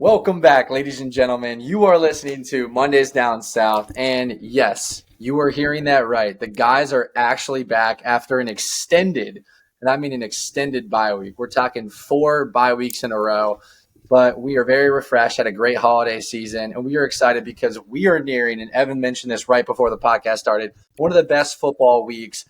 Welcome back, ladies and gentlemen. You are listening to Mondays Down South, and yes, you are hearing that right. The guys are actually back after an extended, and I mean an extended bye week. We're talking 4 bye weeks in a row, but we are very refreshed, had a great holiday season, and we are excited because we are nearing, and Evan mentioned this right before the podcast started, one of the best football weeks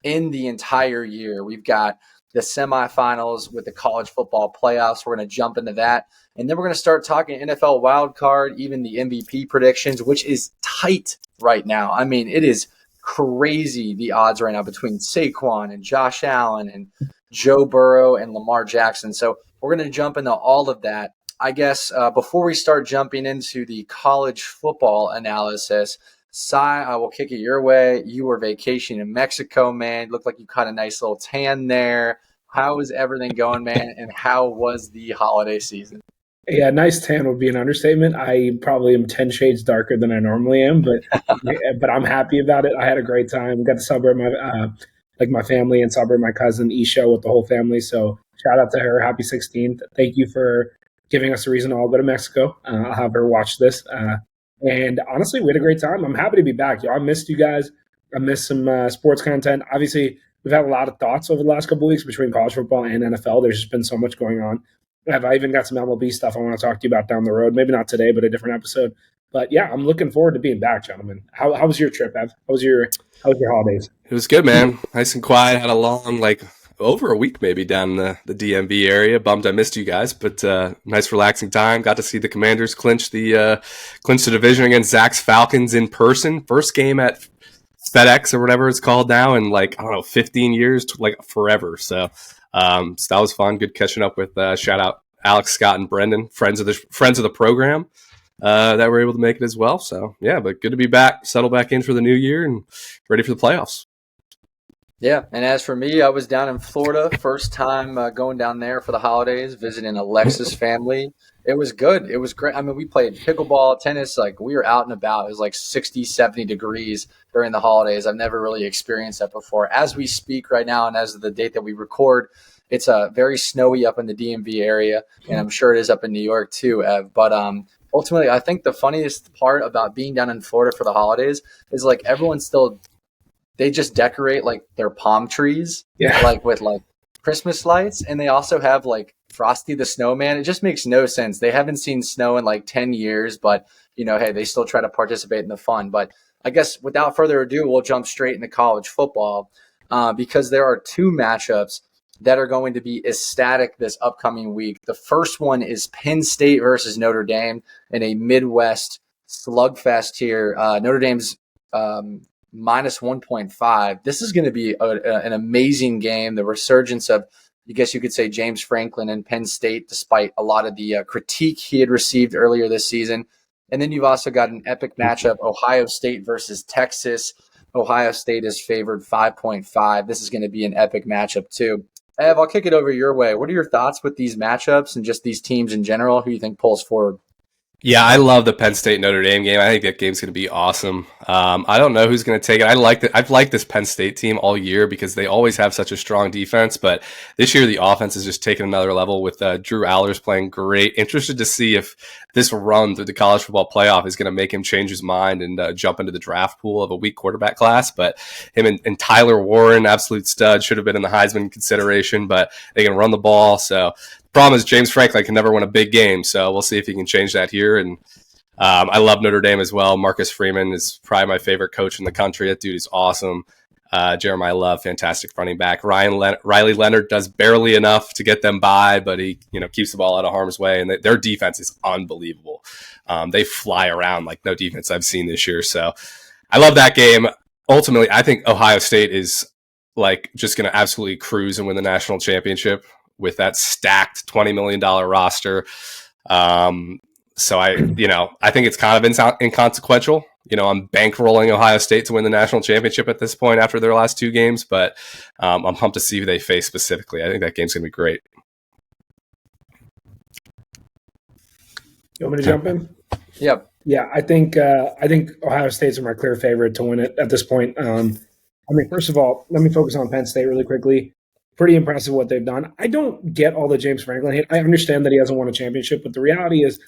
in the entire year. We've got the semifinals with the college football playoffs. We're going to jump into that. And then we're going to start talking NFL Wildcard, even the MVP predictions, which is tight right now. I mean, it is crazy, the odds right now between Saquon and Josh Allen and Joe Burrow and Lamar Jackson. So we're going to jump into all of that. I guess before we start jumping into the college football analysis, Sai, I will kick it your way. You were vacationing in Mexico, man. Looked like you caught a nice little tan there. How is everything going, man? And how was the holiday season? Yeah, nice tan would be an understatement. I probably am 10 shades darker than I normally am, but I'm happy about it. I had a great time. Got to celebrate my family and celebrate my cousin Isha with the whole family. So shout out to her. Happy 16th. Thank you for giving us a reason to all go to Mexico. I'll have her watch this. And honestly, we had a great time. I'm happy to be back. Y'all, I missed you guys. I missed some sports content. Obviously, we've had a lot of thoughts over the last couple of weeks between college football and NFL. There's just been so much going on. I even got some MLB stuff I want to talk to you about down the road. Maybe not today, but a different episode. But yeah, I'm looking forward to being back, gentlemen. How was your trip, Ev? How was your holidays? It was good, man. Nice and quiet. Had a long, over a week maybe down in the DMV area. Bummed I missed you guys, but nice relaxing time. Got to see the Commanders clinch the division against Zach's Falcons in person. First game at FedEx or whatever it's called now in 15 years, forever. So that was fun. Good catching up with shout out Alex, Scott, and Brendan, friends of the program that were able to make it as well. So yeah, but good to be back, settle back in for the new year, and ready for the playoffs. Yeah, and as for me, I was down in Florida, first time going down there for the holidays, visiting Alexa's family. It was good. It was great. I mean, we played pickleball, tennis, we were out and about. It was 60, 70 degrees during the holidays. I've never really experienced that before. As we speak right now, and as of the date that we record, it's very snowy up in the DMV area, and I'm sure it is up in New York too, Ev. But ultimately, I think the funniest part about being down in Florida for the holidays is everyone still – they just decorate their palm trees, with Christmas lights, and they also have Frosty the Snowman. It just makes no sense. They haven't seen snow in 10 years, but hey, they still try to participate in the fun. But I guess without further ado, we'll jump straight into college football because there are 2 matchups that are going to be ecstatic this upcoming week. The first one is Penn State versus Notre Dame in a Midwest slugfest here. Notre Dame's minus 1.5. This is going to be an amazing game. The resurgence of, I guess you could say, James Franklin and Penn State, despite a lot of the critique he had received earlier this season. And then you've also got an epic matchup, Ohio State versus Texas. Ohio State is favored 5.5. This is going to be an epic matchup too. Ev, I'll kick it over your way. What are your thoughts with these matchups and just these teams in general? Who do you think pulls forward? Yeah, I love the Penn State Notre Dame game. I think that game's going to be awesome. I don't know who's going to take it. I've liked this Penn State team all year because they always have such a strong defense. But this year, the offense has just taken another level with Drew Allers playing great. Interested to see if this run through the college football playoff is going to make him change his mind and jump into the draft pool of a weak quarterback class. But him and Tyler Warren, absolute stud, should have been in the Heisman consideration, but they can run the ball. So problem is James Franklin can never win a big game, so we'll see if he can change that here. And I love Notre Dame as well. Marcus Freeman is probably my favorite coach in the country. That dude is awesome. Jeremiah Love, fantastic running back. Riley Leonard does barely enough to get them by, but he keeps the ball out of harm's way, and their defense is unbelievable. They fly around like no defense I've seen this year. So I love that game. Ultimately, I think Ohio State is just going to absolutely cruise and win the national championship. with that stacked $20 million roster. So I think it's kind of inconsequential. I'm bankrolling Ohio State to win the national championship at this point after their last 2 games, but I'm pumped to see who they face specifically. I think that game's going to be great. You want me to jump in? Yep. Yeah, I think Ohio State's my clear favorite to win it at this point. First of all, let me focus on Penn State really quickly. Pretty impressive what they've done. I don't get all the James Franklin hate. I understand that he hasn't won a championship, but the reality is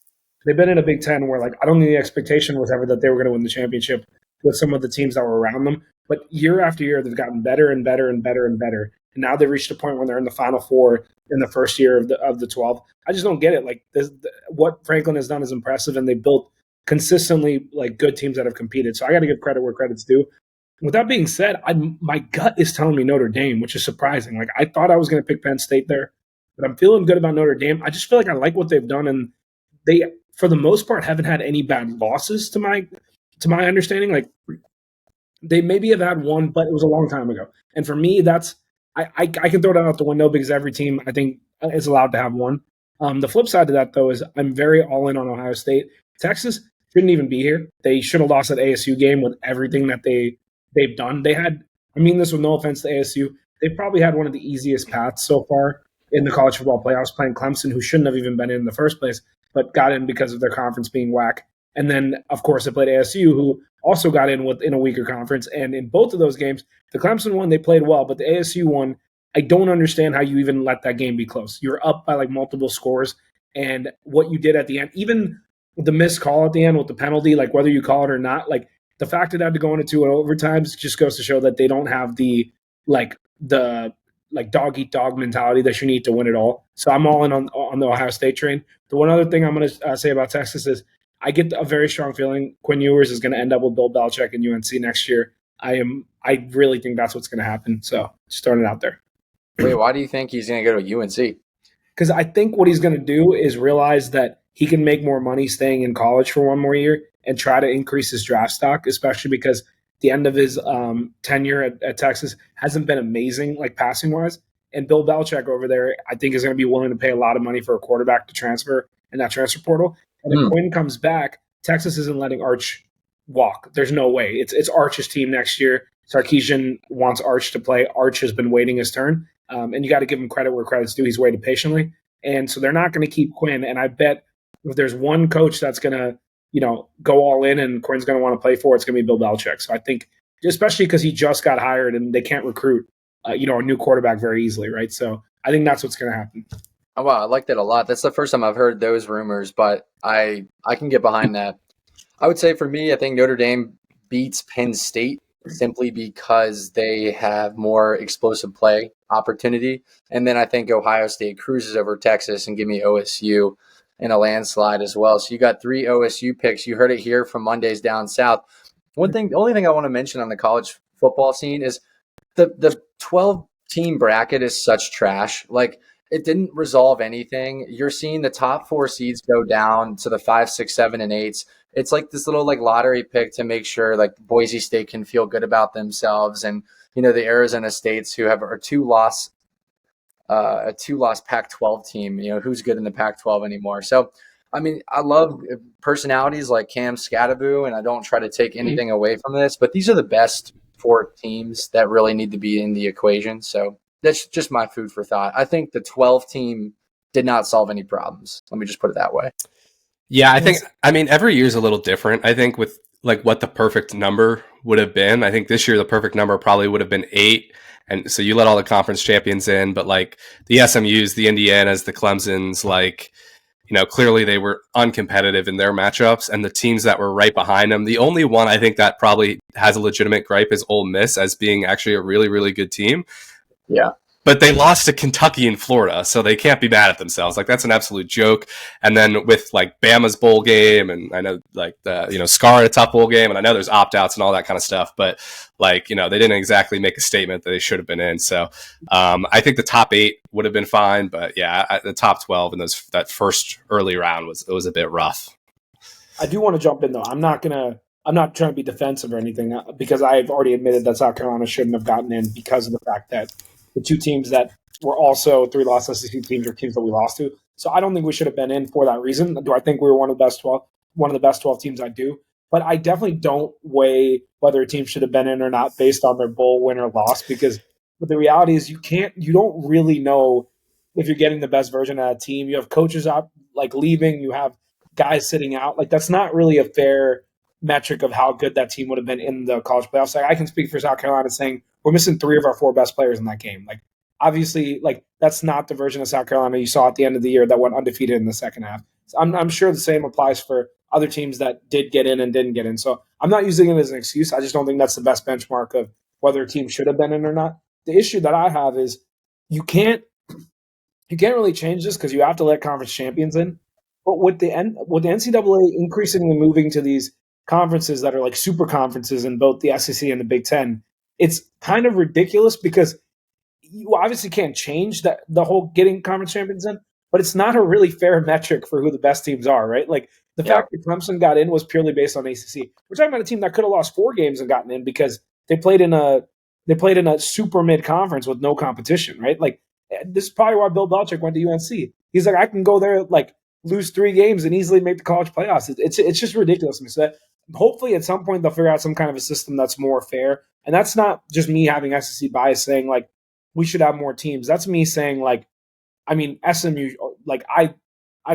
they've been in a Big Ten where, I don't think the expectation was ever that they were going to win the championship with some of the teams that were around them. But year after year, they've gotten better and better and better and better. And now they've reached a point when they're in the Final Four in the first year of the 12. I just don't get it. What Franklin has done is impressive, and they built consistently good teams that have competed. So I got to give credit where credit's due. With that being said, my gut is telling me Notre Dame, which is surprising. I thought I was going to pick Penn State there, but I'm feeling good about Notre Dame. I just feel like I like what they've done, and they, for the most part, haven't had any bad losses to my understanding. They maybe have had one, but it was a long time ago. And for me, that's I can throw that out the window because every team I think is allowed to have one. The flip side to that, though, is I'm very all in on Ohio State. Texas shouldn't even be here. They should have lost that ASU game with everything that they've done. They had, this with no offense to ASU, they probably had one of the easiest paths so far in the college football playoffs, playing Clemson, who shouldn't have even been in the first place, but got in because of their conference being whack. And then, of course, they played ASU, who also got in in a weaker conference. And in both of those games, the Clemson one, they played well, but the ASU one, I don't understand how you even let that game be close. You're up by multiple scores, and what you did at the end, even the missed call at the end with the penalty, whether you call it or not, the fact that it had to go into 2 overtimes just goes to show that they don't have the dog eat dog mentality that you need to win it all. So I'm all in on the Ohio State train. The one other thing I'm going to say about Texas is I get a very strong feeling Quinn Ewers is going to end up with Bill Belichick and UNC next year. I really think that's what's going to happen. So just throwing it out there. Wait, why do you think he's going to go to UNC? Because I think what he's going to do is realize that he can make more money staying in college for one more year and try to increase his draft stock, especially because the end of his tenure at Texas hasn't been amazing, passing-wise. And Bill Belichick over there, I think, is going to be willing to pay a lot of money for a quarterback to transfer in that transfer portal. And if Quinn comes back, Texas isn't letting Arch walk. There's no way. It's Arch's team next year. Sarkisian wants Arch to play. Arch has been waiting his turn. And you got to give him credit where credit's due. He's waited patiently. And so they're not going to keep Quinn. And I bet if there's one coach that's going to, go all in and Quinn's going to want to play for, it's going to be Bill Belichick. So I think, especially because he just got hired and they can't recruit, a new quarterback very easily, right? So I think that's what's going to happen. Oh, wow, I like that a lot. That's the first time I've heard those rumors, but I can get behind that. I would say for me, I think Notre Dame beats Penn State simply because they have more explosive play opportunity. And then I think Ohio State cruises over Texas and give me OSU in a landslide as well. So you got 3 OSU picks. You heard it here from Mondays Down South. The only thing I want to mention on the college football scene is the 12-team bracket is such trash. It didn't resolve anything. You're seeing the top 4 seeds go down to the 5, 6, 7, and 8s. It's this little lottery pick to make sure Boise State can feel good about themselves, and the Arizona States who have a 2-loss Pac-12 team. Who's good in the Pac-12 anymore? So, I love personalities like Cam Scatteraboo, and I don't try to take anything away from this, but these are the best 4 teams that really need to be in the equation. So that's just my food for thought. I think the 12 team did not solve any problems. Let me just put it that way. Yeah, I think, every year is a little different. I think with what the perfect number would have been, I think this year the perfect number probably would have been 8. And so you let all the conference champions in, but the SMUs, the Indianas, the Clemsons, clearly they were uncompetitive in their matchups, and the teams that were right behind them. The only one I think that probably has a legitimate gripe is Ole Miss as being actually a really, really good team. Yeah. But they lost to Kentucky and Florida, so they can't be mad at themselves. That's an absolute joke. And then with Bama's bowl game, and I know the Scar at a tough bowl game, and I know there's opt outs and all that kind of stuff. But they didn't exactly make a statement that they should have been in. So I think the top 8 would have been fine, but yeah, the top 12 in that first early round was a bit rough. I do want to jump in though. I'm not trying to be defensive or anything because I've already admitted that South Carolina shouldn't have gotten in because of the fact that the 2 teams that were also 3 lost SEC teams or teams that we lost to. So I don't think we should have been in for that reason. Do I think we were one of the best 12? One of the best 12 teams, I do. But I definitely don't weigh whether a team should have been in or not based on their bowl win or loss, because the reality is you don't really know if you're getting the best version of that team. You have coaches out like leaving, you have guys sitting out. Like that's not really a fair metric of how good that team would have been in the college playoffs. Like I can speak for South Carolina saying we're missing 3 of our 4 best players in that game. Like obviously, like that's not the version of South Carolina you saw at the end of the year that went undefeated in the second half. So I'm sure the same applies for other teams that did get in and didn't get in. So I'm not using it as an excuse. I just don't think that's the best benchmark of whether a team should have been in or not. The issue that I have is you can't really change this because you have to let conference champions in. But with the NCAA increasingly moving to these conferences that are like super conferences in both the SEC and the Big Ten, it's kind of ridiculous because you obviously can't change that the whole getting conference champions in, but it's not a really fair metric for who the best teams are, right? Like the fact that Clemson got in was purely based on ACC. We're talking about a team that could have lost 4 games and gotten in because they played in a super mid conference with no competition, right? Like this is probably why Bill Belichick went to UNC. He's like, I can go there, like lose 3 games and easily make the college playoffs. It's just ridiculous. So that hopefully at some point they'll figure out some kind of a system that's more fair. And that's not just me having SEC bias saying like we should have more teams. That's me saying like, I mean, SMU, like I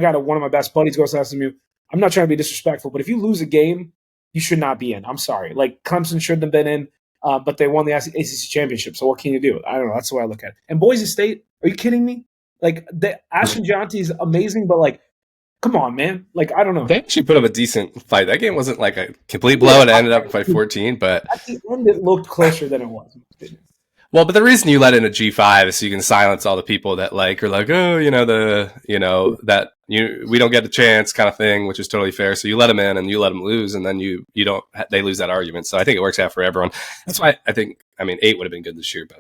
got one of my best buddies goes to SMU. I'm not trying to be disrespectful, but if you lose a game, you should not be in. I'm sorry. Like Clemson shouldn't have been in, but they won the ACC championship. So what can you do? I don't know. That's the way I look at it. And Boise State, are you kidding me? Like the Ashton Jonty is amazing, but like, come on, man. Like, I don't know. They actually put up a decent fight. That game wasn't like a complete blowout. It ended up by 14, but at the end it looked closer than it was. Well, but the reason you let in a G5 is so you can silence all the people that like are like, oh, we don't get a chance kind of thing, which is totally fair. So you let them in and you let them lose, and then they lose that argument. So I think it works out for everyone. That's why I think 8 would have been good this year. But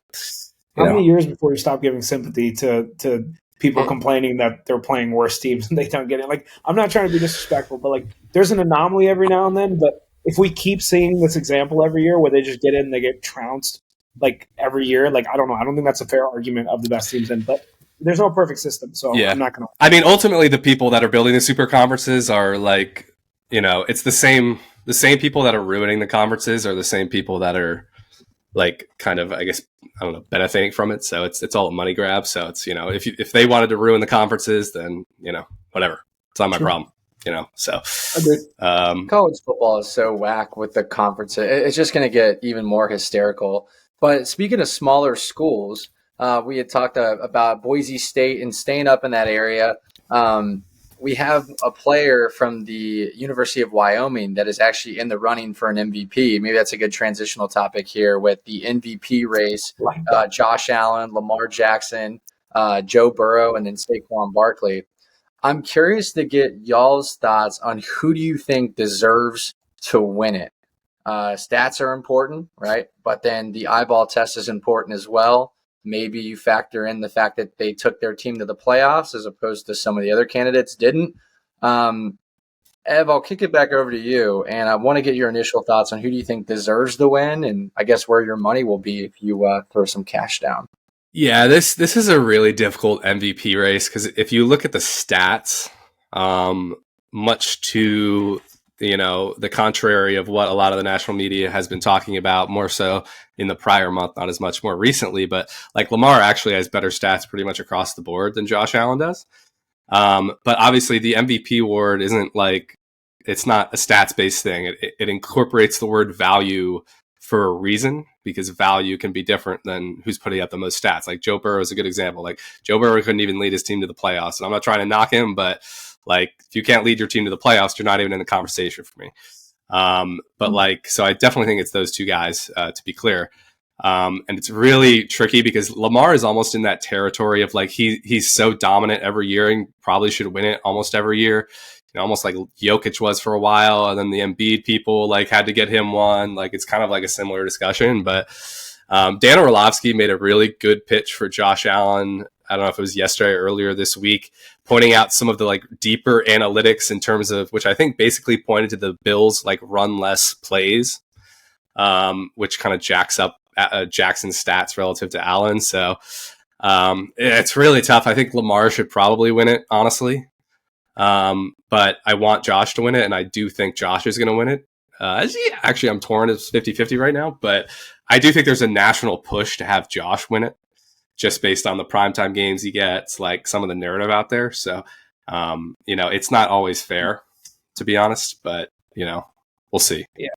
how many years before you stop giving sympathy to people complaining that they're playing worse teams and they don't get it? Like, I'm not trying to be disrespectful, but like, there's an anomaly every now and then. But if we keep seeing this example every year where they just get in and they get trounced, like every year, like I don't know. I don't think that's a fair argument of the best teams in, but there's no perfect system, so yeah. I'm not going to. I mean, ultimately, the people that are building the super conferences are like, it's the same people that are ruining the conferences are the same people that are like kind of, I guess, I don't know, benefiting from it. So it's all a money grab. So it's if they wanted to ruin the conferences, then whatever. It's not my problem. So college football is so whack with the conference. It's just going to get even more hysterical. But speaking of smaller schools, we had talked about Boise State and staying up in that area. We have a player from the University of Wyoming that is actually in the running for an MVP. Maybe that's a good transitional topic here with the MVP race. Josh Allen, Lamar Jackson, Joe Burrow, and then Saquon Barkley. I'm curious to get y'all's thoughts on who do you think deserves to win it. Stats are important, right? But then the eyeball test is important as well. Maybe you factor in the fact that they took their team to the playoffs as opposed to some of the other candidates didn't. Ev, I'll kick it back over to you, and I want to get your initial thoughts on who do you think deserves the win, and I guess where your money will be if you throw some cash down. Yeah, this is a really difficult MVP race because if you look at the stats, much to the contrary of what a lot of the national media has been talking about, more so in the prior month, not as much more recently, but like Lamar actually has better stats pretty much across the board than Josh Allen does. But obviously the MVP award isn't like, it's not a stats based thing. It incorporates the word value for a reason, because value can be different than who's putting up the most stats. Like Joe Burrow is a good example. Like Joe Burrow couldn't even lead his team to the playoffs. And I'm not trying to knock him, but like if you can't lead your team to the playoffs, you're not even in the conversation for me. But like, so I definitely think it's those two guys, to be clear. And it's really tricky because Lamar is almost in that territory of like, he's so dominant every year and probably should win it almost every year. Almost like Jokic was for a while, and then the Embiid people like had to get him one. Like it's kind of like a similar discussion, but Dan Orlovsky made a really good pitch for Josh Allen. I don't know if it was yesterday or earlier this week, pointing out some of the like deeper analytics in terms of, which I think basically pointed to the Bills like run less plays, which kind of jacks up Jackson's stats relative to Allen. So It's really tough. I think Lamar should probably win it, honestly. But I want Josh to win it, and I do think Josh is going to win it. Actually, I'm torn. It's 50-50 right now, but I do think there's a national push to have Josh win it, just based on the primetime games he gets, like some of the narrative out there. So, it's not always fair, to be honest, but, we'll see. Yeah.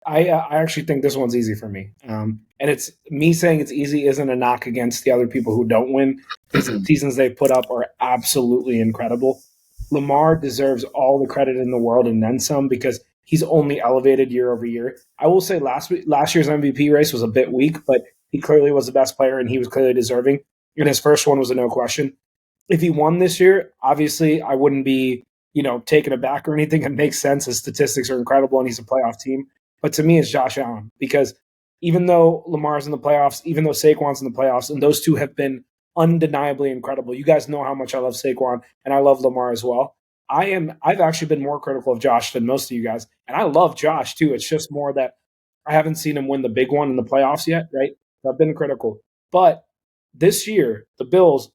I actually think this one's easy for me. And it's me saying it's easy isn't a knock against the other people who don't win. The seasons they've put up are absolutely incredible. Lamar deserves all the credit in the world and then some because he's only elevated year over year. I will say last year's MVP race was a bit weak, but he clearly was the best player and he was clearly deserving. And his first one was a no question. If he won this year, obviously I wouldn't be, taken aback or anything. It makes sense. His statistics are incredible and he's a playoff team. But to me, it's Josh Allen because even though Lamar's in the playoffs, even though Saquon's in the playoffs, and those two have been undeniably incredible. You guys know how much I love Saquon and I love Lamar as well. I've actually been more critical of Josh than most of you guys. And I love Josh too. It's just more that I haven't seen him win the big one in the playoffs yet, right? So I've been critical. But this year, the Bills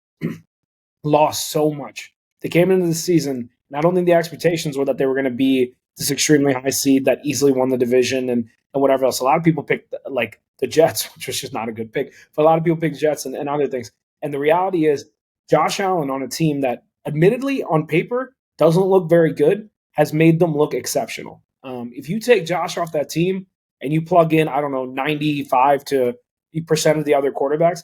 lost so much. They came into the season, and I don't think the expectations were that they were going to be this extremely high seed that easily won the division and whatever else. A lot of people picked like the Jets, which was just not a good pick. But a lot of people picked Jets and other things. And the reality is Josh Allen on a team that admittedly on paper doesn't look very good has made them look exceptional. If you take Josh off that team and you plug in, 95% of the other quarterbacks,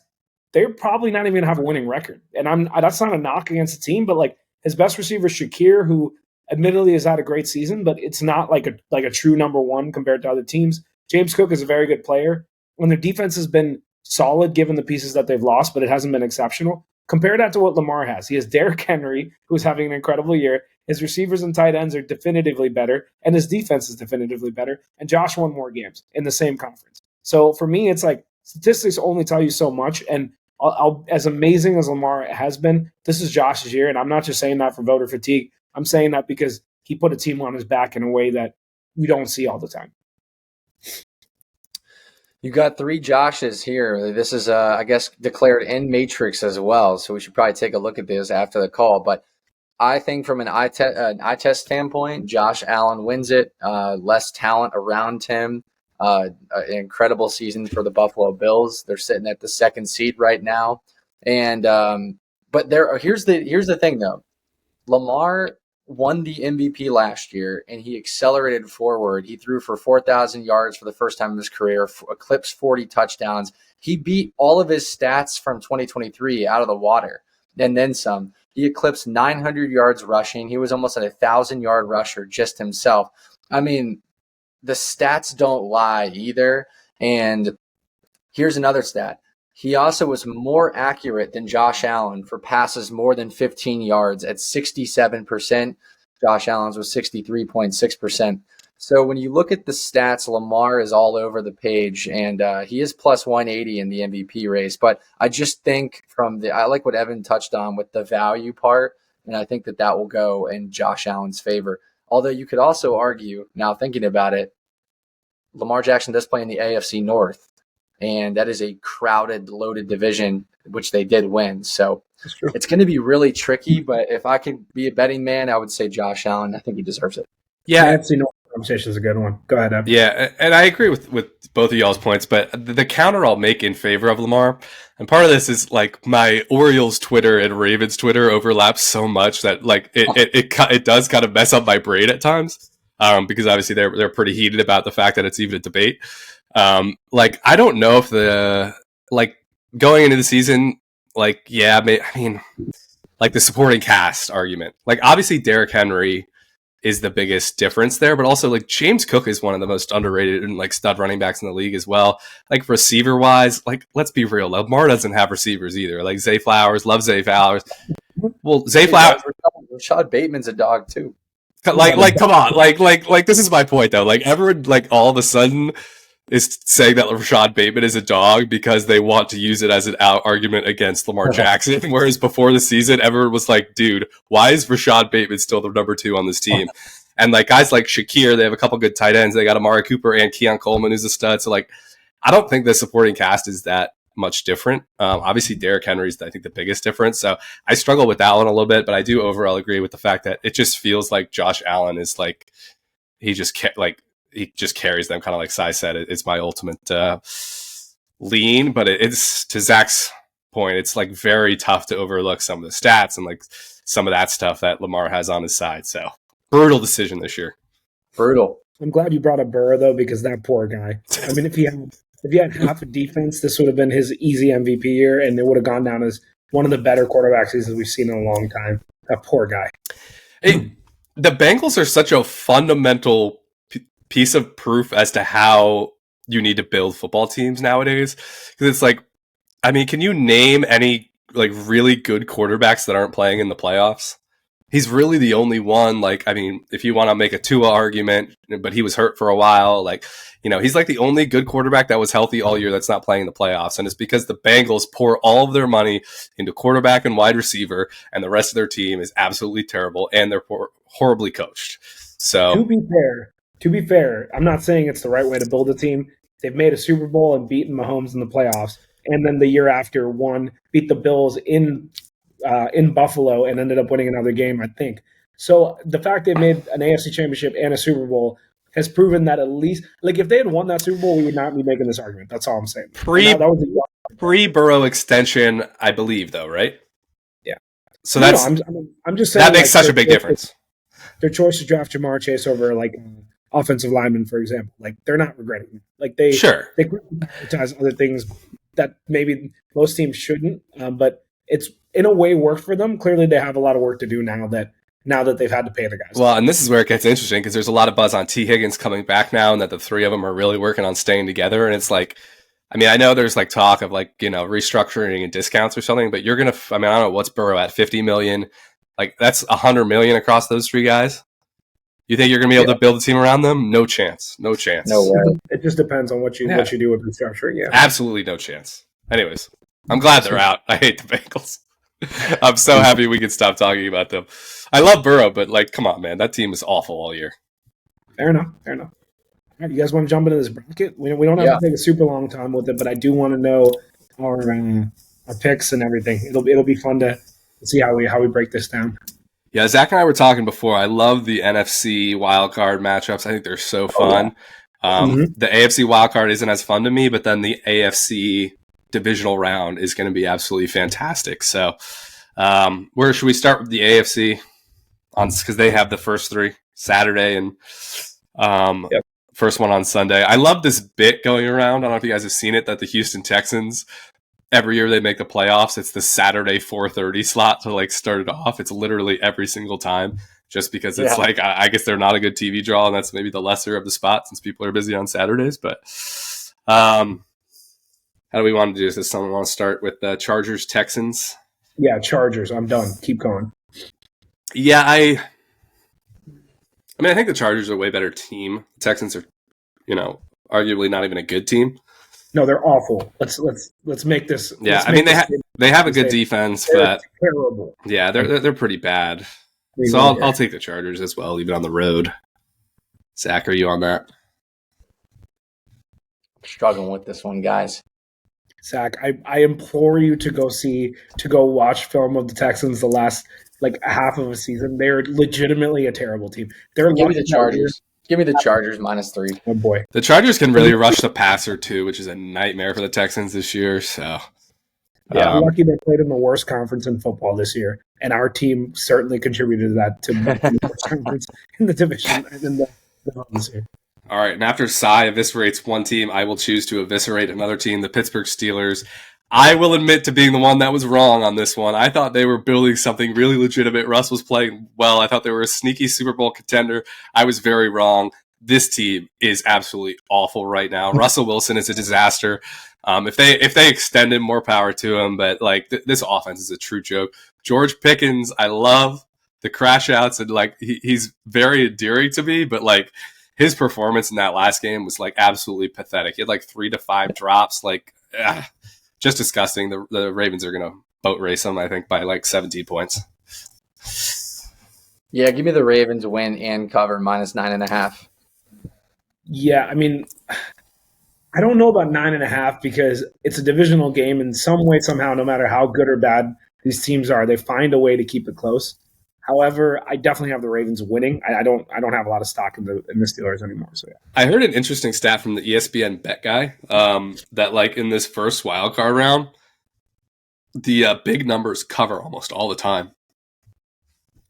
they're probably not even going to have a winning record. And that's not a knock against the team, but like his best receiver, Shakir, who admittedly has had a great season, but it's not like a true number one compared to other teams. James Cook is a very good player. And their defense has been solid given the pieces that they've lost, but it hasn't been exceptional. Compare that to what Lamar has. He has Derrick Henry, who's having an incredible year. His receivers and tight ends are definitively better, and his defense is definitively better. And Josh won more games in the same conference. So for me, it's like statistics only tell you so much. And I'll as amazing as Lamar has been, this is Josh's year. And I'm not just saying that for voter fatigue. I'm saying that because he put a team on his back in a way that you don't see all the time. You got 3 Joshes here. This is, I guess, declared in Matrix as well. So we should probably take a look at this after the call. But I think from an eye test standpoint, Josh Allen wins it. Less talent around him. An incredible season for the Buffalo Bills. They're sitting at the 2nd seed right now. And but here's the thing though. Lamar won the MVP last year, and he accelerated forward. He threw for 4,000 yards for the first time in his career, eclipsed 40 touchdowns. He beat all of his stats from 2023 out of the water, and then some. He eclipsed 900 yards rushing. He was almost a 1,000-yard rusher just himself. I mean, the stats don't lie either. And here's another stat. He also was more accurate than Josh Allen for passes more than 15 yards at 67%. Josh Allen's was 63.6%. So when you look at the stats, Lamar is all over the page, and he is plus 180 in the MVP race. But I just think I like what Evan touched on with the value part, and I think that will go in Josh Allen's favor. Although you could also argue, now thinking about it, Lamar Jackson does play in the AFC North. And that is a crowded, loaded division, which they did win. So it's going to be really tricky. But if I could be a betting man, I would say Josh Allen. I think he deserves it. Yeah, AFC North conversation is a good one. Go ahead, Evan. Yeah, and I agree with both of y'all's points. But the counter I'll make in favor of Lamar, and part of this is like my Orioles Twitter and Ravens Twitter overlaps so much that like it does kind of mess up my brain at times. Because obviously they're pretty heated about the fact that it's even a debate. I don't know if going into the season, the supporting cast argument, obviously Derrick Henry is the biggest difference there, but also James Cook is one of the most underrated and stud running backs in the league as well. Receiver wise, let's be real, Lamar doesn't have receivers either. Zay Flowers, love Zay Flowers. Well, Zay Flowers, Rashad Bateman's a dog too. Come on, this is my point though. Everyone, all of a sudden is saying that Rashad Bateman is a dog because they want to use it as an argument against Lamar Jackson. Whereas before the season, everyone was like, dude, why is Rashad Bateman still the number 2 on this team? And guys like Shakir, they have a couple good tight ends. They got Amari Cooper and Keon Coleman, who's a stud. So I don't think the supporting cast is that much different. Obviously, Derrick Henry's, I think, the biggest difference. So I struggle with that one a little bit, but I do overall agree with the fact that it just feels like Josh Allen is like, he just carries them, kind of like Sai said. It's my ultimate lean, but it's to Zach's point. It's like very tough to overlook some of the stats and like some of that stuff that Lamar has on his side. So brutal decision this year. Brutal. I'm glad you brought up Burrow though, because that poor guy. I mean, if he had half a defense, this would have been his easy MVP year, and it would have gone down as one of the better quarterback seasons we've seen in a long time. That poor guy. Hey, the Bengals are such a fundamental piece of proof as to how you need to build football teams nowadays. Because it's like, I mean, can you name any like really good quarterbacks that aren't playing in the playoffs? He's really the only one. Like, I mean, if you want to make a Tua argument, but he was hurt for a while. Like, you know, he's like the only good quarterback that was healthy all year that's not playing in the playoffs. And it's because the Bengals pour all of their money into quarterback and wide receiver, and the rest of their team is absolutely terrible, and they're horribly coached. So to be fair, I'm not saying it's the right way to build a team. They've made a Super Bowl and beaten Mahomes in the playoffs, and then the year after beat the Bills in Buffalo and ended up winning another game, I think. So the fact they've made an AFC Championship and a Super Bowl has proven that at least, like, if they had won that Super Bowl, we would not be making this argument. That's all I'm saying. Pre-Burrow extension, I believe, though, right? Yeah. So I'm just saying that makes such a big difference. Their choice to draft Jamar Chase over like offensive lineman, for example, like they're not regretting it. Like they prioritize other things that maybe most teams shouldn't, but it's in a way worked for them. Clearly, they have a lot of work to do now that they've had to pay the guys. Well, and this is where it gets interesting because there's a lot of buzz on T. Higgins coming back now, and that the three of them are really working on staying together. And it's like, I mean, I know there's like talk of like, you know, restructuring and discounts or something, but you're gonna, I mean, I don't know what's Burrow at, 50 million. Like that's 100 million across those three guys. You think you're gonna be able to build a team around them? No chance. No chance. No way. It just depends on what you do with restructuring. Yeah, absolutely no chance. Anyways, I'm glad they're out. I hate the Bengals. I'm so happy we can stop talking about them. I love Burrow, but like, come on, man, that team is awful all year. Fair enough. All right, you guys want to jump into this bracket? We don't have to take a super long time with it, but I do want to know our picks and everything. It'll be fun to see how we break this down. Yeah, Zach and I were talking before. I love the NFC Wildcard matchups. I think they're so fun. The AFC Wildcard isn't as fun to me, but then the AFC divisional round is going to be absolutely fantastic. So where should we start with the AFC? Because they have the first three, Saturday and first one on Sunday. I love this bit going around. I don't know if you guys have seen it, that the Houston Texans, every year they make the playoffs, it's the Saturday 4:30 slot to like start it off. It's literally every single time, just because it's like, I guess they're not a good TV draw, and that's maybe the lesser of the spot since people are busy on Saturdays. But how do we want to do this? Does someone want to start with the Chargers Texans? Yeah, Chargers. I'm done. Keep going. Yeah, I mean, I think the Chargers are a way better team. The Texans are, you know, arguably not even a good team. No, they're awful. Let's make this. Yeah, I mean they have a good defense, but terrible. Yeah, they're pretty bad. So I'll take the Chargers as well, even on the road. Zach, are you on that? Struggling with this one, guys. Zach, I implore you to go watch film of the Texans the last like half of a season. They're legitimately a terrible team. Give me the Chargers. Give me the Chargers -3. Oh boy, the Chargers can really rush the passer too, which is a nightmare for the Texans this year. So I'm lucky they played in the worst conference in football this year, and our team certainly contributed to that to the worst conference in the division in the this year. All right, and after Cy eviscerates one team, I will choose to eviscerate another team, the Pittsburgh Steelers. I will admit to being the one that was wrong on this one. I thought they were building something really legitimate. Russ was playing well. I thought they were a sneaky Super Bowl contender. I was very wrong. This team is absolutely awful right now. Russell Wilson is a disaster. If they extend him, more power to him. But like this offense is a true joke. George Pickens, I love the crash outs, and like he's very endearing to me. But like his performance in that last game was like absolutely pathetic. He had like 3 to 5 drops. Like. Just disgusting. The Ravens are going to boat race them, I think, by like 17 points. Yeah, give me the Ravens win and cover -9.5. Yeah, I mean, I don't know about 9.5 because it's a divisional game. In some way, somehow, no matter how good or bad these teams are, they find a way to keep it close. However, I definitely have the Ravens winning. I don't have a lot of stock in the Steelers anymore. So yeah. I heard an interesting stat from the ESPN bet guy that like in this first wild card round, the big numbers cover almost all the time.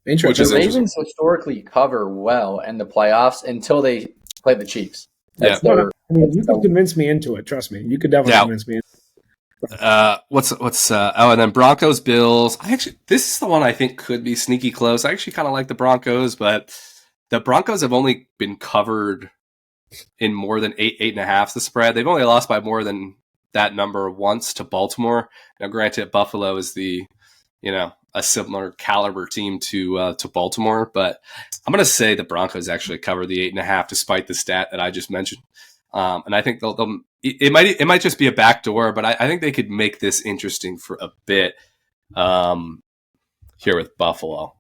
Interesting. The Ravens historically cover well in the playoffs until they play the Chiefs. Yeah. You could convince me into it. Trust me. You could definitely convince me. And then Broncos, Bills. This is the one I think could be sneaky close. I actually kind of like the Broncos, but the Broncos have only been covered in more than 8.5 the spread. They've only lost by more than that number once to Baltimore. Now, granted, Buffalo is a similar caliber team to Baltimore, but I'm going to say the Broncos actually cover the 8.5 despite the stat that I just mentioned. And I think it might just be a backdoor, but I think they could make this interesting for a bit here with Buffalo.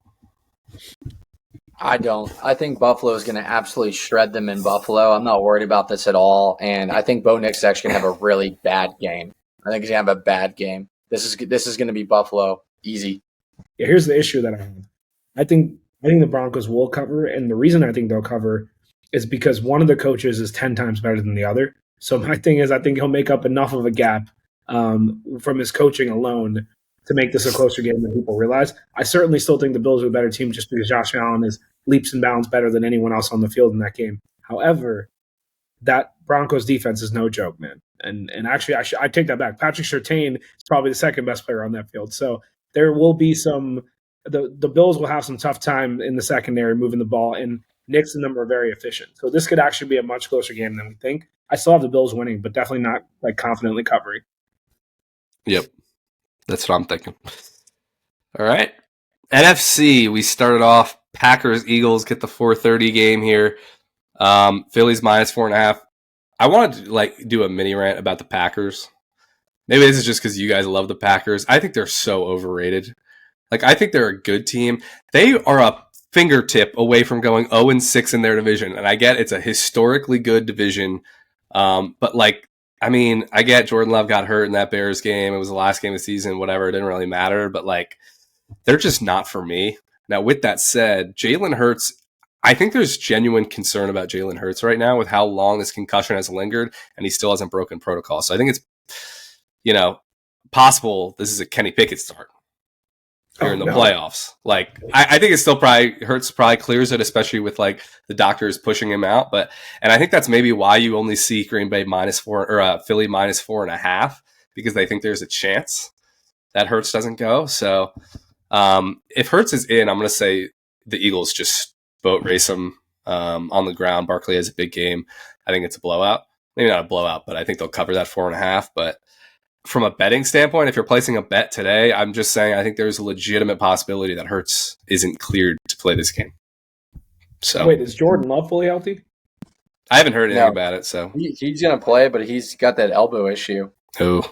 I don't. I think Buffalo is going to absolutely shred them in Buffalo. I'm not worried about this at all, and I think Bo Nix is actually going to have a really bad game. I think he's going to have a bad game. This is going to be Buffalo easy. Yeah, here's the issue that I have. I think the Broncos will cover, and the reason I think they'll cover is because one of the coaches is 10 times better than the other. So my thing is, I think he'll make up enough of a gap from his coaching alone to make this a closer game than people realize. I certainly still think the Bills are a better team just because Josh Allen is leaps and bounds better than anyone else on the field in that game. However, that Broncos defense is no joke, man. And actually, I take that back. Patrick Surtain is probably the second best player on that field. So there will be the Bills will have some tough time in the secondary moving the ball, and Nix and them are very efficient. So this could actually be a much closer game than we think. I still have the Bills winning, but definitely not like confidently covering. Yep. That's what I'm thinking. All right. NFC, we started off Packers, Eagles, get the 4:30 game here. Phillies minus 4.5. I wanted to do a mini rant about the Packers. Maybe this is just because you guys love the Packers. I think they're so overrated. I think they're a good team. They are a fingertip away from going 0-6 in their division. And I get it's a historically good division. But I get Jordan Love got hurt in that Bears game. It was the last game of the season, whatever. It didn't really matter. But they're just not for me. Now, with that said, Jalen Hurts, I think there's genuine concern about Jalen Hurts right now with how long this concussion has lingered, and he still hasn't broken protocol. So I think it's, possible this is a Kenny Pickett start here in the playoffs. I think it's still Hurts probably clears it, especially with the doctors pushing him out. And I think that's maybe why you only see Green Bay -4 or Philly -4.5, because they think there's a chance that Hurts doesn't go. So if Hurts is in, I'm going to say the Eagles just boat race him on the ground. Barkley has a big game. I think it's a blowout. Maybe not a blowout, but I think they'll cover that 4.5. But from a betting standpoint, if you're placing a bet today, I'm just saying I think there's a legitimate possibility that Hurts isn't cleared to play this game. So wait, is Jordan Love fully healthy? I haven't heard anything about it. So he's going to play, but he's got that elbow issue. Oh,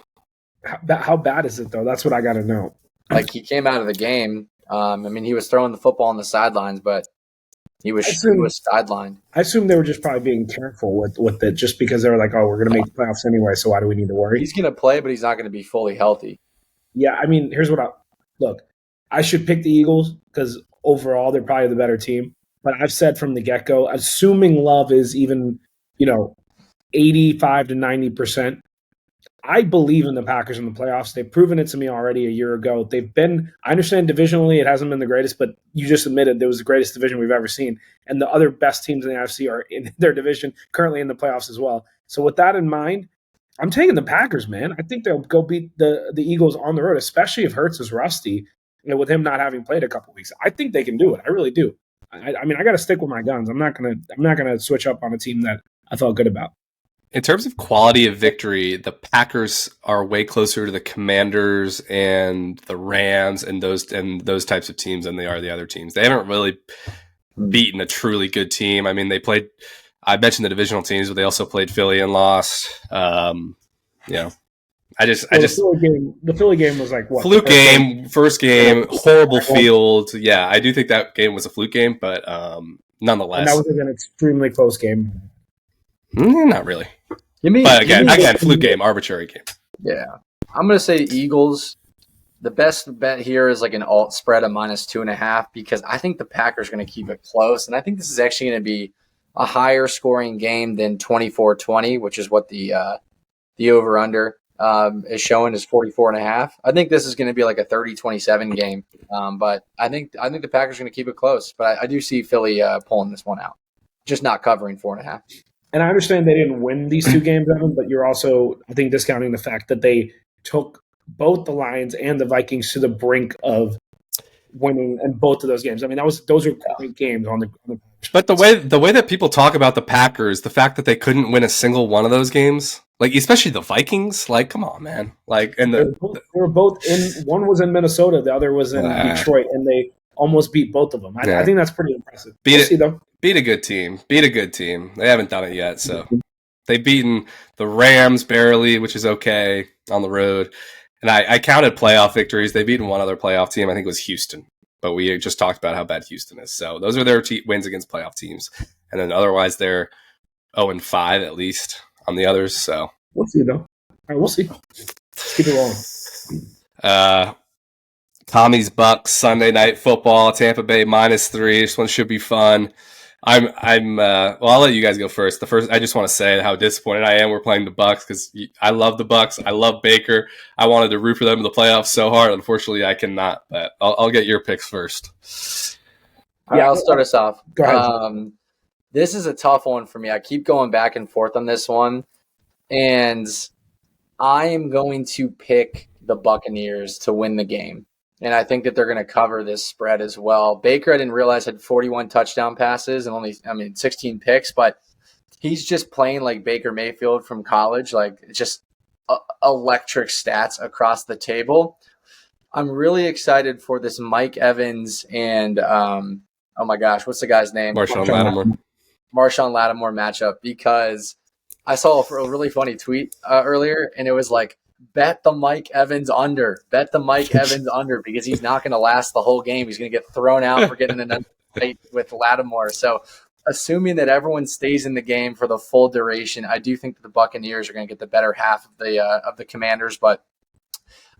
how bad is it though? That's what I got to know. He came out of the game. He was throwing the football on the sidelines, but he was sidelined. I assume they were just probably being careful with it, just because they were like, "Oh, we're going to make the playoffs anyway, so why do we need to worry?" He's going to play, but he's not going to be fully healthy. Yeah, here's what look. I should pick the Eagles because overall they're probably the better team. But I've said from the get-go, assuming Love is even 85 to 90%. I believe in the Packers in the playoffs. They've proven it to me already a year ago. I understand divisionally it hasn't been the greatest, but you just admitted it was the greatest division we've ever seen. And the other best teams in the NFC are in their division, currently in the playoffs as well. So with that in mind, I'm taking the Packers, man. I think they'll go beat the Eagles on the road, especially if Hurts is rusty, with him not having played a couple weeks. I think they can do it. I really do. I got to stick with my guns. I'm not gonna switch up on a team that I felt good about. In terms of quality of victory, the Packers are way closer to the Commanders and the Rams and those types of teams than they are the other teams. They haven't really beaten a truly good team. They played. I mentioned the divisional teams, but they also played Philly and lost. The Philly game was like what? Fluke game, first game, horrible field. Yeah, I do think that game was a fluke game, but nonetheless, and that was an extremely close game. Not really. But again, fluke game, arbitrary game. Yeah. I'm going to say Eagles. The best bet here is like an alt spread of -2.5 because I think the Packers are going to keep it close. And I think this is actually going to be a higher scoring game than 24-20, which is what the over-under is showing is 44.5. I think this is going to be like a 30-27 game. But I think the Packers are going to keep it close. But I do see Philly pulling this one out, just not covering 4.5. And I understand they didn't win these two games, Evan, but you're also, I think, discounting the fact that they took both the Lions and the Vikings to the brink of winning in both of those games. I mean, those are great games on the But the way that people talk about the Packers, the fact that they couldn't win a single one of those games, like especially the Vikings, like come on, man. Like and they were both in. One was in Minnesota, the other was in Detroit, and they almost beat both of them. I think that's pretty impressive. Beat a good team. They haven't done it yet, so they've beaten the Rams barely, which is okay on the road. And I counted playoff victories. They've beaten one other playoff team. I think it was Houston. But we just talked about how bad Houston is. So those are their wins against playoff teams. And then otherwise they're 0-5 at least on the others. So we'll see, though. All right, we'll see. Let's keep it rolling. Tommy's Bucks, Sunday Night Football, Tampa Bay -3. This one should be fun. Well, I'll let you guys go first. I just want to say how disappointed I am we're playing the Bucks because I love the Bucks. I love Baker. I wanted to root for them in the playoffs so hard. Unfortunately, I cannot. But I'll get your picks first. Yeah, I'll start us off. Go ahead. This is a tough one for me. I keep going back and forth on this one, and I am going to pick the Buccaneers to win the game. And I think that they're going to cover this spread as well. Baker, I didn't realize, had 41 touchdown passes and 16 picks, but he's just playing like Baker Mayfield from college, like just electric stats across the table. I'm really excited for this Mike Evans and, oh my gosh, what's the guy's name? Marshawn Lattimore matchup, because I saw a really funny tweet earlier, and it was like, bet the Mike Evans under because he's not going to last the whole game. He's going to get thrown out for getting an fight with Lattimore. So assuming that everyone stays in the game for the full duration, I do think that the Buccaneers are going to get the better half of the Commanders, but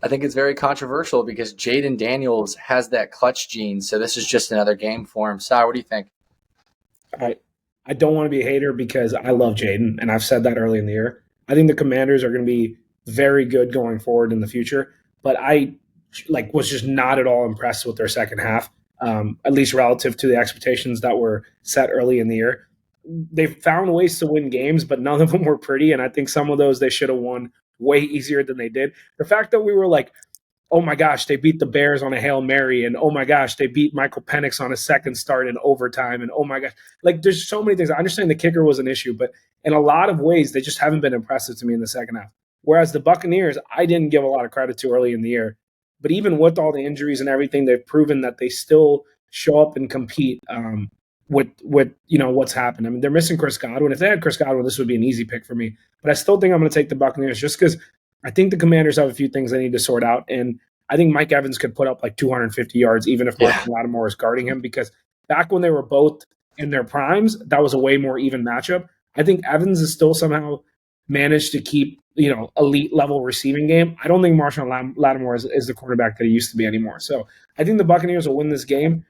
I think it's very controversial because Jaden Daniels has that clutch gene. So this is just another game for him. Si, what do you think? I don't want to be a hater because I love Jaden, and I've said that early in the year. I think the Commanders are going to be very good going forward in the future, but I was just not at all impressed with their second half, at least relative to the expectations that were set early in the year. They found ways to win games, but none of them were pretty, and I think some of those they should have won way easier than they did. The fact that we were like, oh my gosh, they beat the Bears on a Hail Mary, and oh my gosh, they beat Michael Penix on a second start in overtime, and oh my gosh, there's so many things. I understand the kicker was an issue, but in a lot of ways, they just haven't been impressive to me in the second half. Whereas the Buccaneers, I didn't give a lot of credit to early in the year. But even with all the injuries and everything, they've proven that they still show up and compete with what's happened. I mean, they're missing Chris Godwin. If they had Chris Godwin, this would be an easy pick for me. But I still think I'm going to take the Buccaneers just because I think the Commanders have a few things they need to sort out. And I think Mike Evans could put up like 250 yards even if Marcus Lattimore is guarding him, because back when they were both in their primes, that was a way more even matchup. I think Evans is still somehow managed to keep elite level receiving game. I don't think Marshawn Lattimore is the quarterback that he used to be anymore. So I think the Buccaneers will win this game.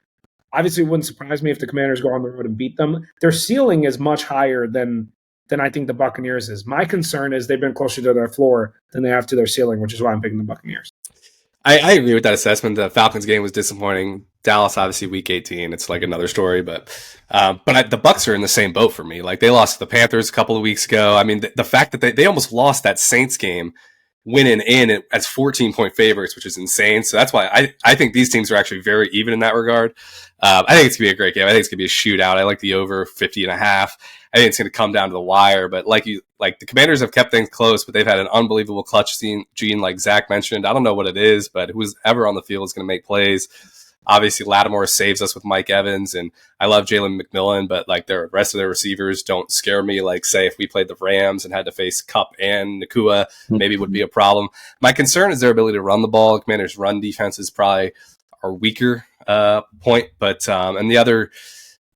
Obviously, it wouldn't surprise me if the Commanders go on the road and beat them. Their ceiling is much higher than I think the Buccaneers is. My concern is they've been closer to their floor than they have to their ceiling, which is why I'm picking the Buccaneers. I agree with that assessment. The Falcons game was disappointing. Dallas, obviously, week 18. It's like another story, but the Bucs are in the same boat for me. Like they lost to the Panthers a couple of weeks ago. I mean, the fact that they almost lost that Saints game, winning in as 14-point favorites, which is insane. So that's why I think these teams are actually very even in that regard. I think it's gonna be a great game. I think it's gonna be a shootout. I like the over 50.5. I think it's gonna come down to the wire. But like the Commanders have kept things close, but they've had an unbelievable clutch gene, like Zach mentioned. I don't know what it is, but who's ever on the field is gonna make plays. Obviously, Lattimore saves us with Mike Evans, and I love Jalen McMillan, but like the rest of their receivers don't scare me. Like, say, if we played the Rams and had to face Kupp and Nakua, maybe would be a problem. My concern is their ability to run the ball. Commanders' run defense is probably our weaker point, but and the other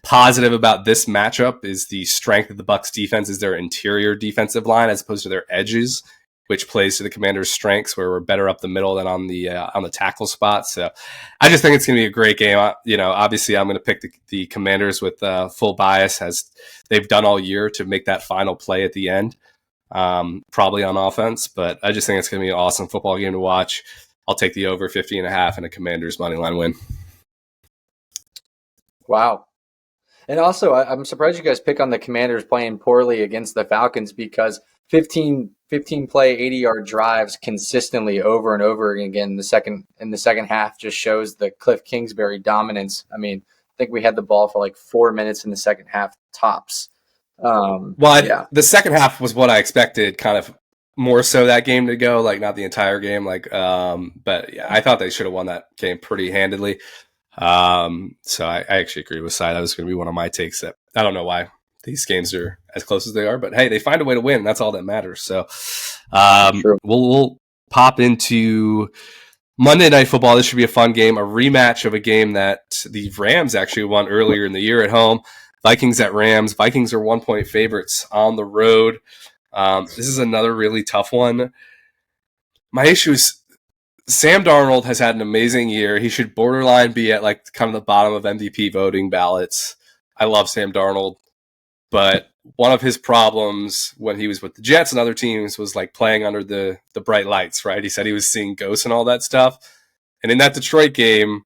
positive about this matchup is the strength of the Bucs defense is their interior defensive line as opposed to their edges, which plays to the Commanders' strengths, where we're better up the middle than on the tackle spot. So I just think it's going to be a great game. Obviously I'm going to pick the Commanders with full bias, as they've done all year, to make that final play at the end, probably on offense. But I just think it's going to be an awesome football game to watch. I'll take the over 50.5 and a Commanders money line win. Wow. And also, I'm surprised you guys pick on the Commanders playing poorly against the Falcons, because 15 play 80-yard drives consistently over and over again in the second half just shows the Cliff Kingsbury dominance. I mean, I think we had the ball for like 4 minutes in the second half tops. The second half was what I expected, kind of more so that game to go, like not the entire game. But yeah, I thought they should have won that game pretty handedly. So I actually agree with Cy. That was going to be one of my takes. That I don't know why these games are as close as they are, but hey, they find a way to win. And that's all that matters. So we'll pop into Monday Night Football. This should be a fun game, a rematch of a game that the Rams actually won earlier in the year at home. Vikings at Rams. Vikings are 1-point favorites on the road. This is another really tough one. My issue is Sam Darnold has had an amazing year. He should borderline be at like kind of the bottom of MVP voting ballots. I love Sam Darnold, but one of his problems when he was with the Jets and other teams was like playing under the bright lights, right? He said he was seeing ghosts and all that stuff. And in that Detroit game,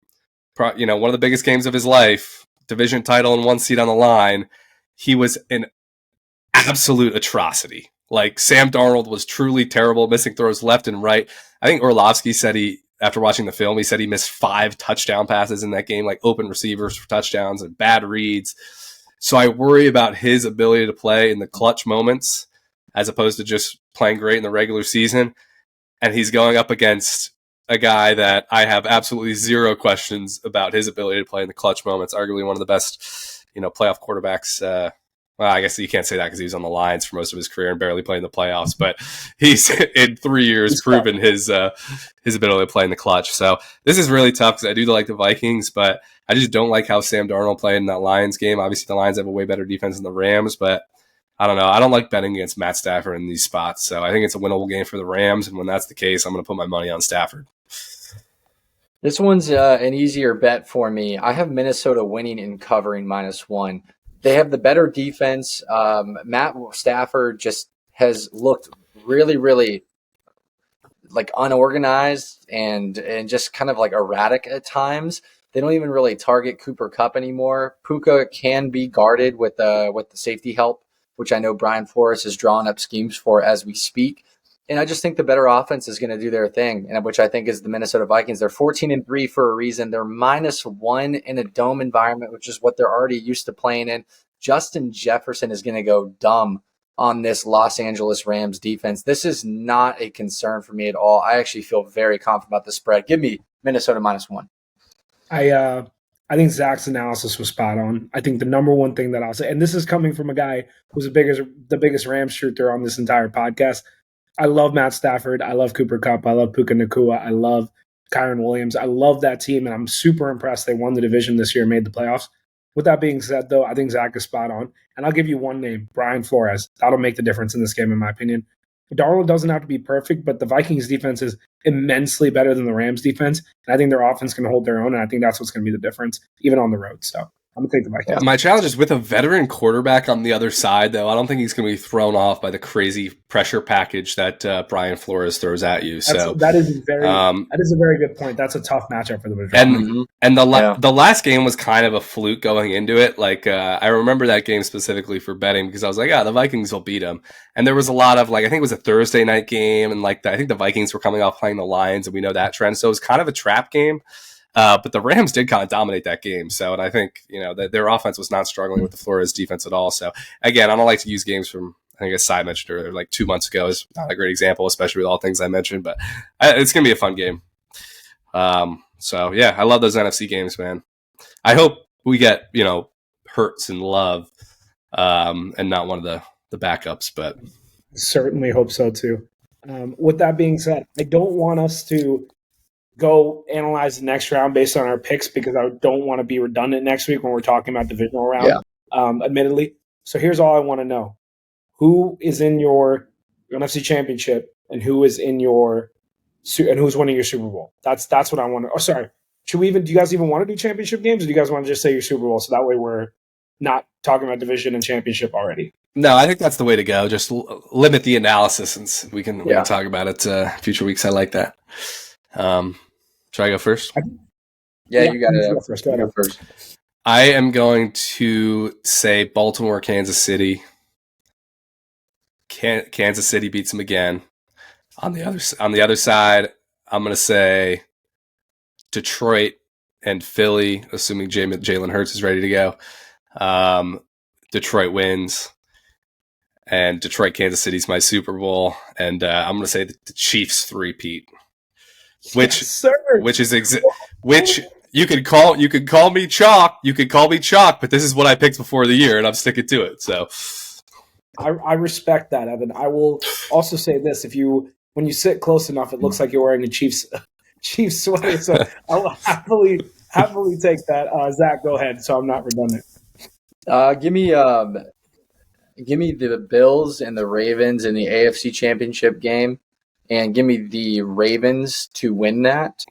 one of the biggest games of his life, division title and 1 seat on the line, he was an absolute atrocity. Like, Sam Darnold was truly terrible, missing throws left and right. I think Orlovsky said after watching the film, he said he missed 5 touchdown passes in that game, like open receivers for touchdowns and bad reads. So I worry about his ability to play in the clutch moments as opposed to just playing great in the regular season. And he's going up against a guy that I have absolutely zero questions about his ability to play in the clutch moments, arguably one of the best, playoff quarterbacks. Well, I guess you can't say that because he was on the Lions for most of his career and barely played in the playoffs. But he's in 3 years proven his ability to play in the clutch. So this is really tough because I do like the Vikings, but I just don't like how Sam Darnold played in that Lions game. Obviously, the Lions have a way better defense than the Rams, but I don't know. I don't like betting against Matt Stafford in these spots. So I think it's a winnable game for the Rams, and when that's the case, I'm going to put my money on Stafford. This one's an easier bet for me. I have Minnesota winning and covering -1. They have the better defense. Matt Stafford just has looked really, really like unorganized and just kind of like erratic at times. They don't even really target Cooper Kupp anymore. Puka can be guarded with the safety help, which I know Brian Flores is drawing up schemes for as we speak. And I just think the better offense is going to do their thing, and which I think is the Minnesota Vikings. They're 14-3 for a reason. They're -1 in a dome environment, which is what they're already used to playing in. Justin Jefferson is going to go dumb on this Los Angeles Rams defense. This is not a concern for me at all. I actually feel very confident about the spread. Give me Minnesota -1. I think Zach's analysis was spot on. I think the number one thing that I'll say, and this is coming from a guy who's the biggest Rams truther on this entire podcast. I love Matt Stafford. I love Cooper Kupp. I love Puka Nacua. I love Kyron Williams. I love that team, and I'm super impressed they won the division this year and made the playoffs. With that being said, though, I think Zach is spot on. And I'll give you one name, Brian Flores. That'll make the difference in this game, in my opinion. Darnold doesn't have to be perfect, but the Vikings defense is immensely better than the Rams defense. And I think their offense can hold their own, and I think that's what's going to be the difference, even on the road. So I'm going to take the Vikings. My challenge is with a veteran quarterback on the other side, though. I don't think he's going to be thrown off by the crazy pressure package that Brian Flores throws at you. That is a very good point. That's a tough matchup for the And the last game was kind of a fluke going into it. Like I remember that game specifically for betting because I was like, the Vikings will beat them. And there was a lot of I think it was a Thursday night game, and I think the Vikings were coming off playing the Lions, and we know that trend. So it was kind of a trap game. But the Rams did kind of dominate that game. So, and I think, that their offense was not struggling with the Flores defense at all. So, again, I don't like to use games from, I think as Cy mentioned earlier, like 2 months ago is not a great example, especially with all things I mentioned. But it's going to be a fun game. So, yeah, I love those NFC games, man. I hope we get, Hurts and Love and not one of the backups. But certainly hope so, too. With that being said, I don't want us to go analyze the next round based on our picks because I don't want to be redundant next week when we're talking about divisional round. Yeah. Admittedly, so here's all I want to know: who is in your NFC Championship and who is in your and who's winning your Super Bowl? That's what I want to. Oh, sorry. Do you guys even want to do championship games, or do you guys want to just say your Super Bowl so that way we're not talking about division and championship already? No, I think that's the way to go. Just limit the analysis, and we can talk about it future weeks. I like that. Should I go first? Yeah, you got to go first. Go first. I am going to say Baltimore, Kansas City. Kansas City beats them again. On the other side, I'm going to say Detroit and Philly, assuming Jalen Hurts is ready to go. Detroit wins, and Detroit, Kansas City's my Super Bowl, and I'm going to say the Chiefs three-peat, which you could call me chalk, but this is what I picked before the year, and I'm sticking to it. So I respect that, Evan. I will also say this: when you sit close enough, it looks like you're wearing a Chiefs sweater. So I will happily take that. Zach, go ahead. So I'm not redundant. Give me the Bills and the Ravens in the AFC Championship game, and give me the Ravens to win that.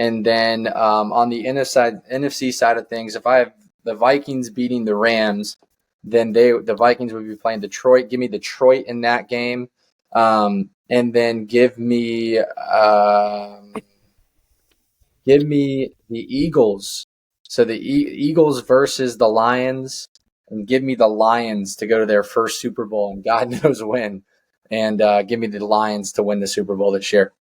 And then on the NFC side of things, if I have the Vikings beating the Rams, then the Vikings would be playing Detroit. Give me Detroit in that game, and then give me the Eagles. So the Eagles versus the Lions, and give me the Lions to go to their first Super Bowl, and God knows when. And give me the Lions to win the Super Bowl this year.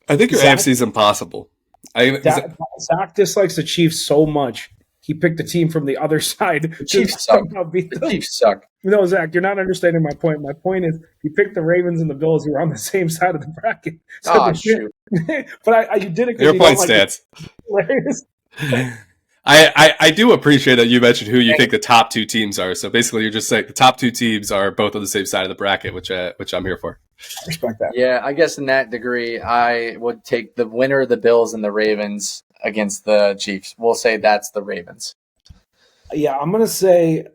I think your AFC is impossible. Zach dislikes the Chiefs so much. He picked the team from the other side. The Chiefs suck. The Chiefs suck. No, Zach, you're not understanding my point. My point is you picked the Ravens and the Bills who are on the same side of the bracket. So shoot. But you did it. Your point stands. I do appreciate that you mentioned who you think the top two teams are. So basically, you're just saying the top two teams are both on the same side of the bracket, which I'm here for. I respect that. Yeah, I guess in that degree, I would take the winner of the Bills and the Ravens against the Chiefs. We'll say that's the Ravens. Yeah, I'm gonna say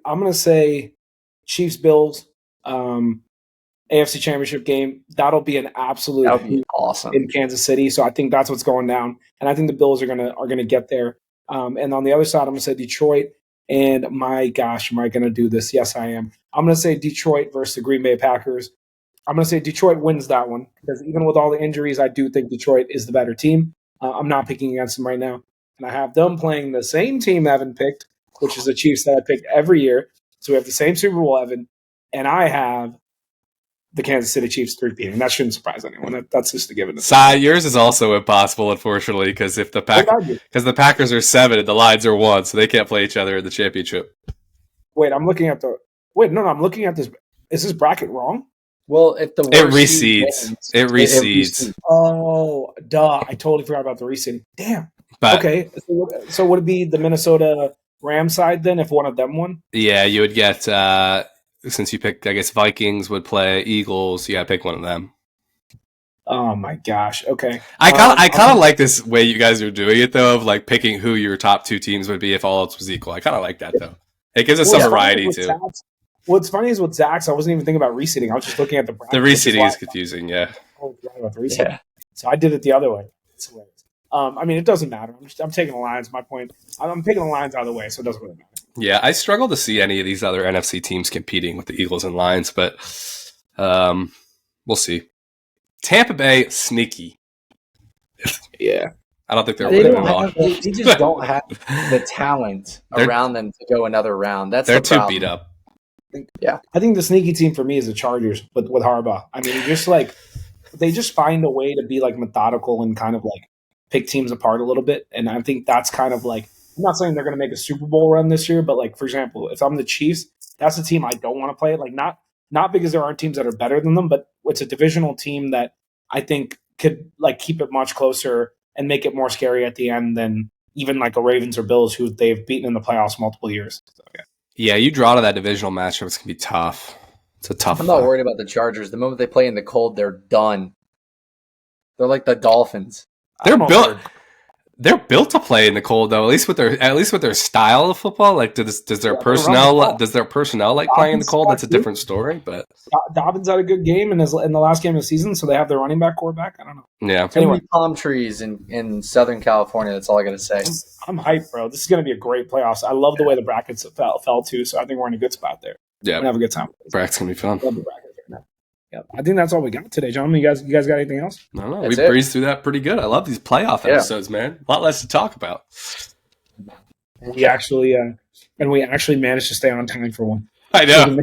Chiefs Bills, AFC Championship game. That'll be an absolute. That would be awesome in Kansas City. So I think that's what's going down, and I think the Bills are gonna get there. And on the other side, I'm gonna say Detroit. And my gosh, am I gonna do this? Yes, I am. I'm gonna say Detroit versus the Green Bay Packers. I'm gonna say Detroit wins that one because even with all the injuries, I do think Detroit is the better team. I'm not picking against them right now, and I have them playing the same team Evan picked, which is the Chiefs that I picked every year. So we have the same Super Bowl, Evan, and I have the Kansas City Chiefs three-peating. That shouldn't surprise anyone. That's just a given. Yours is also impossible, unfortunately, because the Packers are 7 and the Lions are 1, so they can't play each other in the championship. I'm looking at this. Is this bracket wrong? Well, if the it reseeds. Oh, duh! I totally forgot about the reseeding. Damn. But, okay, so would it be the Minnesota Rams side then if one of them won? Yeah, you would get since you picked. I guess Vikings would play Eagles. You got to pick one of them. Oh my gosh! Okay, I kind of like this way you guys are doing it though, of like picking who your top two teams would be if all else was equal. I kind of like that though. It gives us some variety too. What's funny is with Zach's, I wasn't even thinking about reseeding. I was just looking at the bracket. The reseeding is confusing, yeah. Yeah. So I did it the other way. It's hilarious. I mean, it doesn't matter. I'm taking the Lions. My point, I'm taking the Lions out of the way, so it doesn't really matter. Yeah, I struggle to see any of these other NFC teams competing with the Eagles and Lions, but we'll see. Tampa Bay, sneaky. Yeah. I don't think they're winning at all. They just don't have the talent around them to go another round. They're too beat up. Yeah, I think the sneaky team for me is the Chargers with Harbaugh. I mean, just like they just find a way to be like methodical and kind of like pick teams apart a little bit. And I think that's kind of like, I'm not saying they're going to make a Super Bowl run this year, but like, for example, if I'm the Chiefs, that's a team I don't want to play. Like not because there aren't teams that are better than them, but it's a divisional team that I think could like keep it much closer and make it more scary at the end than even like a Ravens or Bills who they've beaten in the playoffs multiple years. So, yeah. Yeah, you draw to that divisional matchup, it's going to be tough. It's a tough I'm not worried about the Chargers. The moment they play in the cold, they're done. They're like the Dolphins. They're built. They're built to play in the cold, though. At least with their style of football. Like, does their personnel like playing in the cold? That's a different story. But Dobbins had a good game in the last game of the season, so they have their running back quarterback. I don't know. Yeah. Too many palm trees in Southern California. That's all I got to say. I'm hyped, bro. This is going to be a great playoffs. I love the way the brackets fell too, so I think we're in a good spot there. Yeah, we're gonna have a good time. Brackets gonna be fun. Love the brackets right now. Yeah, I think that's all we got today, gentlemen. You guys got anything else? No, we breezed through that pretty good. I love these playoff episodes, man. A lot less to talk about. We actually managed to stay on time for one. I know.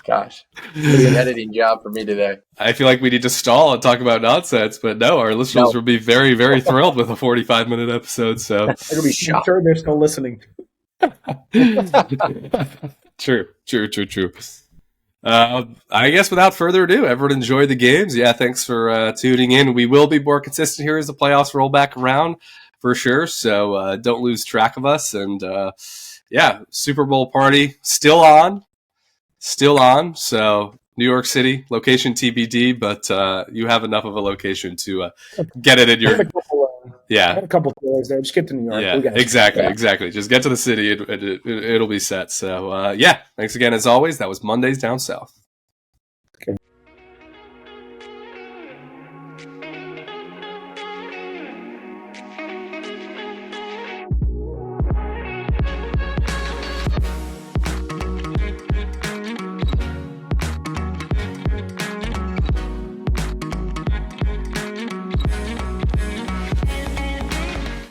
Gosh, it's an editing job for me today. I feel like we need to stall and talk about nonsense, but no, our listeners will be very, very thrilled with a 45-minute episode. So it'll be shocked. I'm sure they're still listening. True. I guess without further ado, everyone enjoy the games. Yeah, thanks for tuning in. We will be more consistent here as the playoffs roll back around for sure. So don't lose track of us. And Super Bowl party still on. So New York City location TBD, but you have enough of a location to get it in your. I had a couple players there. Just get to New York. Yeah, exactly. Just get to the city. It'll be set. So, thanks again as always. That was Mondays Down South.